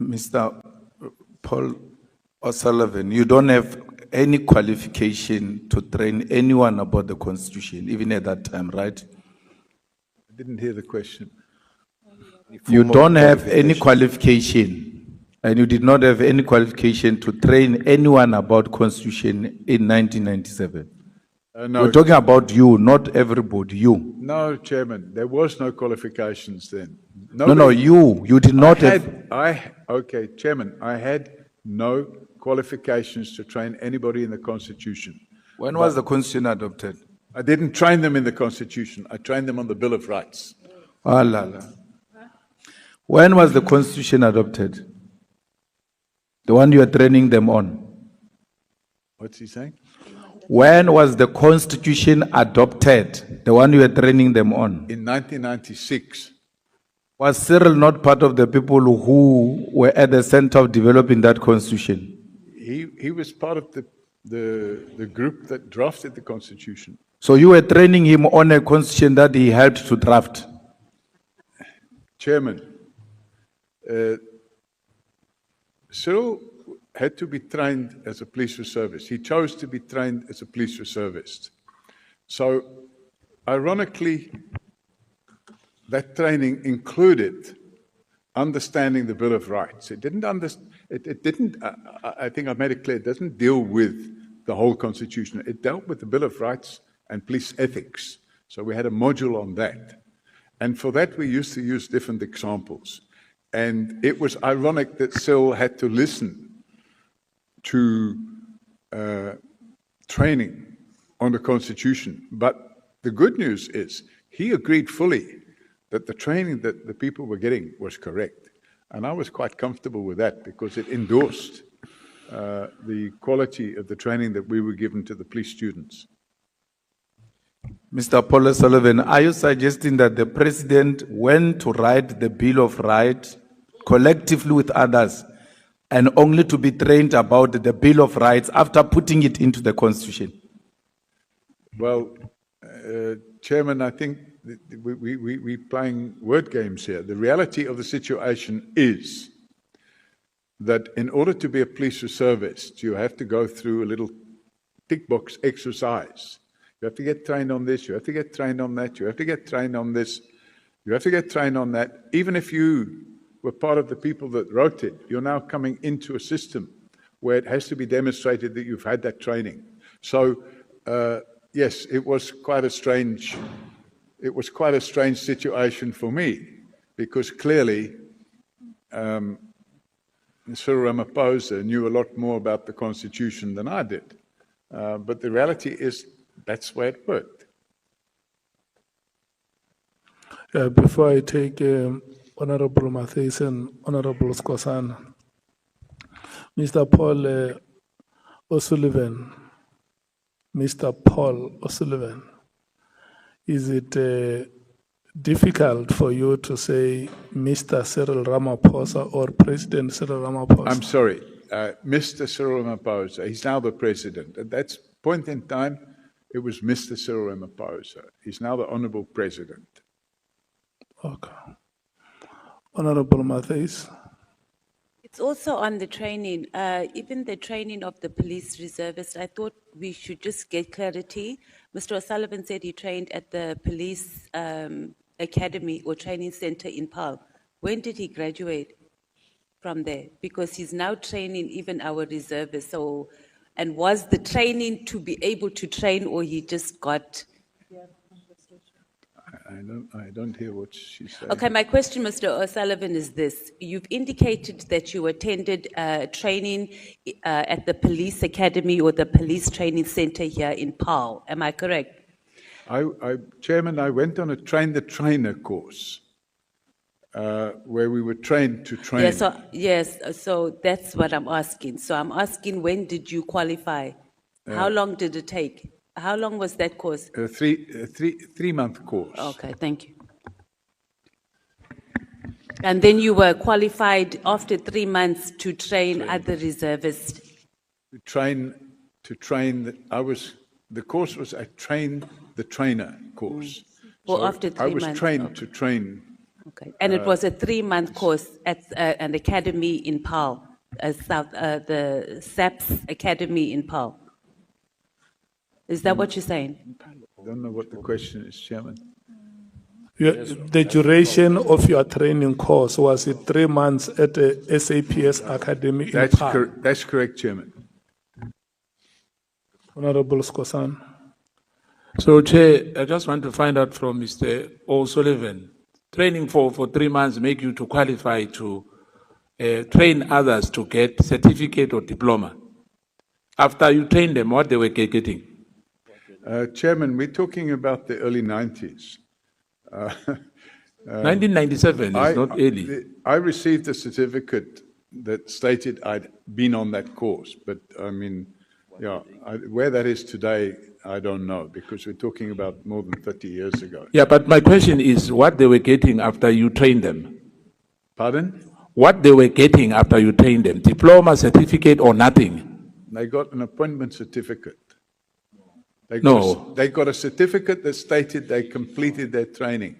Mr. Paul O'Sullivan, you don't have any qualification to train anyone about the Constitution, even at that time, right? I didn't hear the question. You don't have any qualification, and you did not have any qualification to train anyone about Constitution in 1997. No, We're talking about you, not everybody, you. no, Chairman, there was no qualifications then. No, you did not have. Okay, Chairman, I had no qualifications to train anybody in the Constitution. When was the Constitution adopted? I didn't train them in the Constitution. I trained them on the Bill of Rights. Ah, la, la. When was the Constitution adopted? The one you are training them on? What's he saying? When was the Constitution adopted? The one you are training them on? In 1996. Was Cyril not part of the people who were at the center of developing that Constitution? He was part of the group that drafted the Constitution. So you were training him on a Constitution that he helped to draft? Chairman, Cyril had to be trained as a police reservist. He chose to be trained as a police reservist. So, ironically, that training included understanding the Bill of Rights. It didn't, I think I've made it clear, it doesn't deal with the whole Constitution. It dealt with the Bill of Rights and police ethics. So we had a module on that. And for that, we used to use different examples. And it was ironic that Cyril had to listen to training on the Constitution. But the good news is he agreed fully that the training that the people were getting was correct. And I was quite comfortable with that because it endorsed the quality of the training that we were given to the police students. Mr. Paul O'Sullivan, are you suggesting that the President went to write the Bill of Rights collectively with others and only to be trained about the Bill of Rights after putting it into the Constitution? Well, Chairman, I think we're playing word games here. The reality of the situation is that in order to be a police reservist, you have to go through a little tick box exercise. You have to get trained on this, you have to get trained on that, you have to get trained on this, you have to get trained on that. Even if you were part of the people that wrote it, you're now coming into a system where it has to be demonstrated that you've had that training. So, yes, it was quite a strange situation for me, because clearly Cyril Ramaphosa knew a lot more about the Constitution than I did. But the reality is that's where it worked. Before I take Honorable Mathies and Honorable Skosana, Mr. Paul O'Sullivan, is it difficult for you to say Mr. Cyril Ramaphosa or President Cyril Ramaphosa? I'm sorry, Mr. Cyril Ramaphosa. He's now the president. At that point in time, it was Mr. Cyril Ramaphosa. He's now the Honorable President. Okay. Honorable Mathies. It's also on the training, even the training of the police reservists. I thought we should just get clarity. Mr. O'Sullivan said he trained at the police academy or training center in Paarl. When did he graduate from there? Because he's now training even our reservists. So, and was the training to be able to train, or he just got? I don't hear what she's saying. Okay, my question, Mr. O'Sullivan, is this. You've indicated that you attended training at the police academy or the police training center here in Paarl. Am I correct? Chairman, I went on a train the trainer course where we were trained to train. Yes, so that's what I'm asking. So I'm asking, when did you qualify? How long did it take? How long was that course? A three-month course. Okay, thank you. And then you were qualified after 3 months to train other reservists? To train, the course was a train the trainer course. Well, so after 3 months. I was trained to train Okay. And it was a 3-month course at an academy in Paarl, the SAPS Academy in Paarl. Is that what you're saying? I don't know what the question is, Chairman. The duration of your training course, was it 3 months at the SAPS Academy in Paarl? That's correct, Chairman. Honorable Skosan. So, Chair, I just want to find out from Mr. O'Sullivan. Training for 3 months make you to qualify to train others to get certificate or diploma. After you train them, what they were getting? Chairman, we're talking about the early 90s. 1997 is not early. I received a certificate that stated I'd been on that course, but I mean, yeah, where that is today, I don't know, because we're talking about more than 30 years ago. Yeah, but my question is what they were getting after you trained them. Pardon? What they were getting after you trained them, diploma, certificate, or nothing? They got an appointment certificate. They got a certificate that stated they completed their training.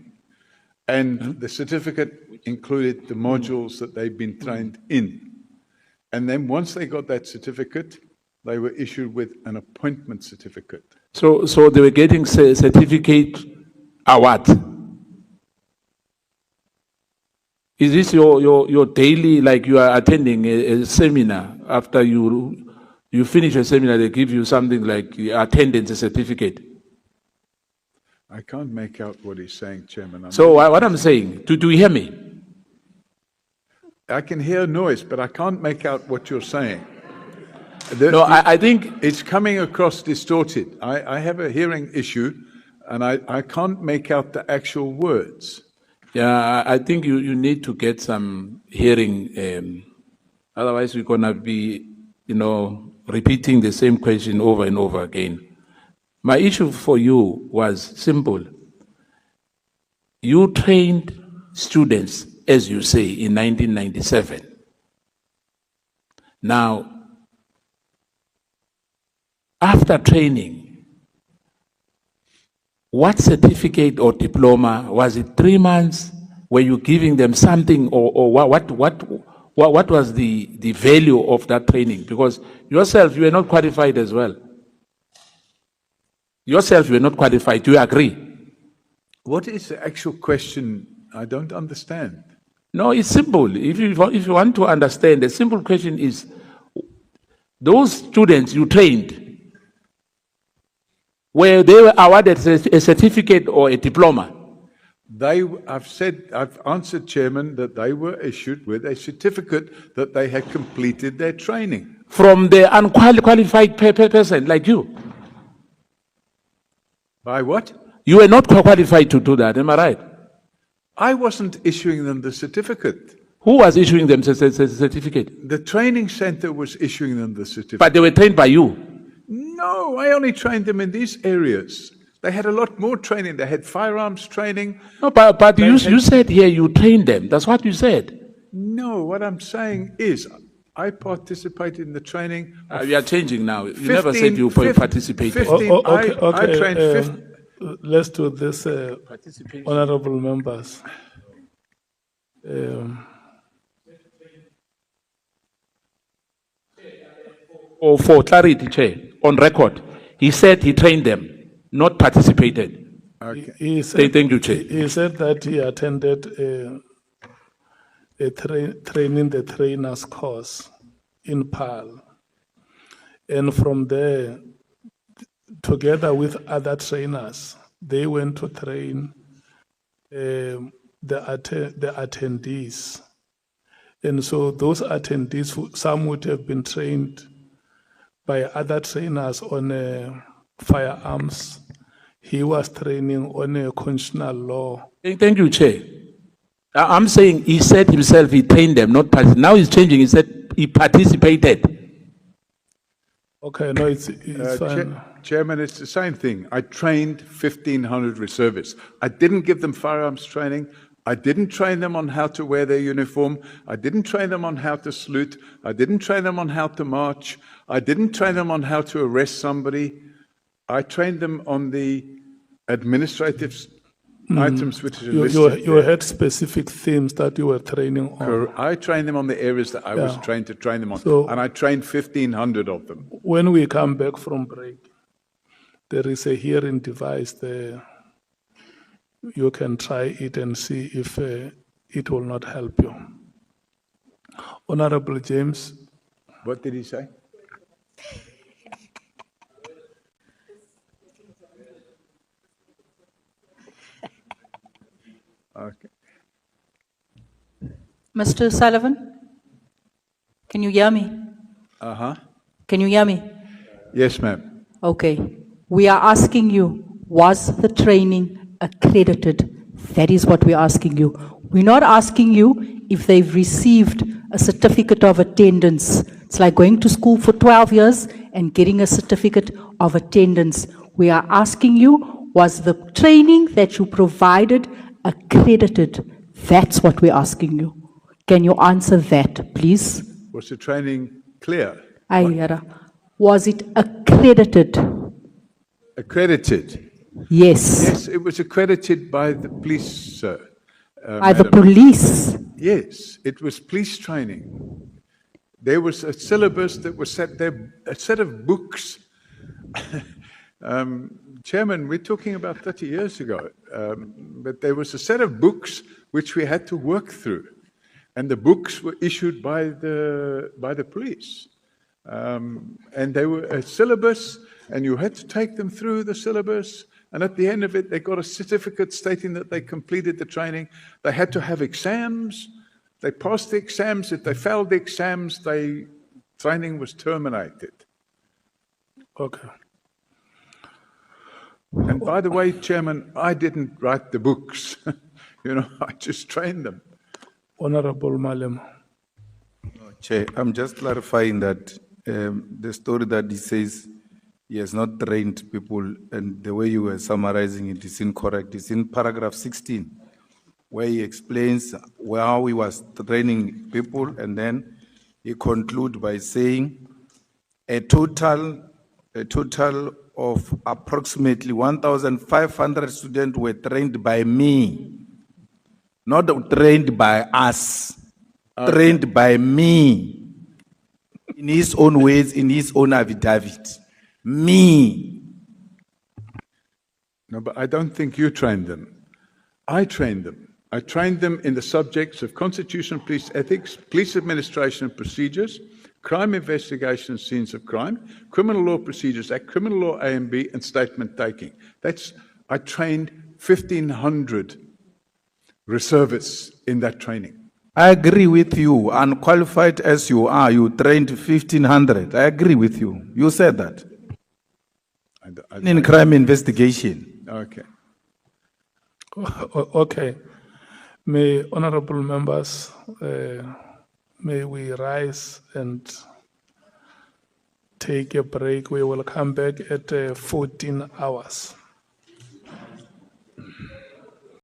And the certificate included the modules that they've been trained in. And then once they got that certificate, they were issued with an appointment certificate. So they were getting certificate what? Is this your daily, like you are attending a seminar, after you finish a seminar, they give you something like attendance certificate? I can't make out what he's saying, Chairman. So what I'm saying, do you hear me? I can hear noise, but I can't make out what you're saying. I think it's coming across distorted. I have a hearing issue, and I can't make out the actual words. Yeah, I think you need to get some hearing. Otherwise, we're going to be, repeating the same question over and over again. My issue for you was simple. You trained students, as you say, in 1997. Now, after training, what certificate or diploma, was it 3 months? Were you giving them something, or what was the value of that training? Because yourself, you were not qualified as well. Yourself, you were not qualified. Do you agree? What is the actual question? I don't understand. No, it's simple. If you want to understand, the simple question is, those students you trained, where they were awarded a certificate or a diploma? I've answered, Chairman, that they were issued with a certificate that they had completed their training. From the unqualified person like you? By what? You were not qualified to do that, am I right? I wasn't issuing them the certificate. Who was issuing them the certificate? The training center was issuing them the certificate. But they were trained by you? No, I only trained them in these areas. They had a lot more training. They had firearms training. No, but you said here you trained them. That's what you said. No, what I'm saying is I participated in the training. We are changing now. You never said you participated. I trained 15. Let's do this, honorable members. For clarity, Chair, on record, he said he trained them, not participated. Okay. He said, Thank you, Chair. He said that he attended training the trainers course in Paarl. And from there, together with other trainers, they went to train the attendees. And so those attendees, some would have been trained by other trainers on firearms. He was training on a constitutional law. Thank you, Chair. I'm saying he said himself he trained them, not participated. Now he's changing. He said he participated. Okay, no, it's fine. Chairman, it's the same thing. I trained 1,500 reservists. I didn't give them firearms training. I didn't train them on how to wear their uniform. I didn't train them on how to salute. I didn't train them on how to march. I didn't train them on how to arrest somebody. I trained them on the administrative items which are You listed. had specific themes that you were training on. I trained them on the areas that I was trained to train them on, So- and I trained 1,500 of them. When we come back from break, there is a hearing device there. You can try it and see if it will not help you. Honorable James, What did he say? Okay. Mr. Sullivan, can you hear me? Can you hear me? Yes, ma'am. Okay. We are asking you, was the training accredited? That is what we're asking you. We're not asking you if they've received a certificate of attendance. It's like going to school for 12 years and getting a certificate of attendance. We are asking you, was the training that you provided accredited? That's what we're asking you. Can you answer that, please? Was the training clear? Ayara. Was it accredited? Accredited? Yes. Yes, it was accredited by the police, sir. By the Madam. police? Yes, it was police training. There was a syllabus that was set there, a set of books. Chairman, we're talking about 30 years ago, but there was a set of books which we had to work through, and the books were issued by the police, and they were a syllabus, and you had to take them through the syllabus. And at the end of it, they got a certificate stating that they completed the training. They had to have exams. They passed the exams. If they failed the exams, training was terminated. okay. And by the way, Chairman, I didn't write the books. I just trained them. Honorable Malema. Chair, I'm just clarifying that the story that he says he has not trained people, and the way you were summarizing it is incorrect. It's in paragraph 16, where he explains how he was training people, and then he concludes by saying a total of approximately 1,500 students were trained by me, not trained by us, trained by me, in his own words, in his own affidavit. Me. No, but I don't think you trained them. I trained them. I trained them in the subjects of constitutional police ethics, police administration and procedures, crime investigation and scenes of crime, Criminal Law Procedures Act, Criminal Law A and B, and statement taking. I trained 1,500 reservists in that training. I agree with you. Unqualified as you are, you trained 1,500. I agree with you. You said that. In crime investigation. Okay. Okay. May honorable members, may we rise and take a break. We will come back at 14 hours.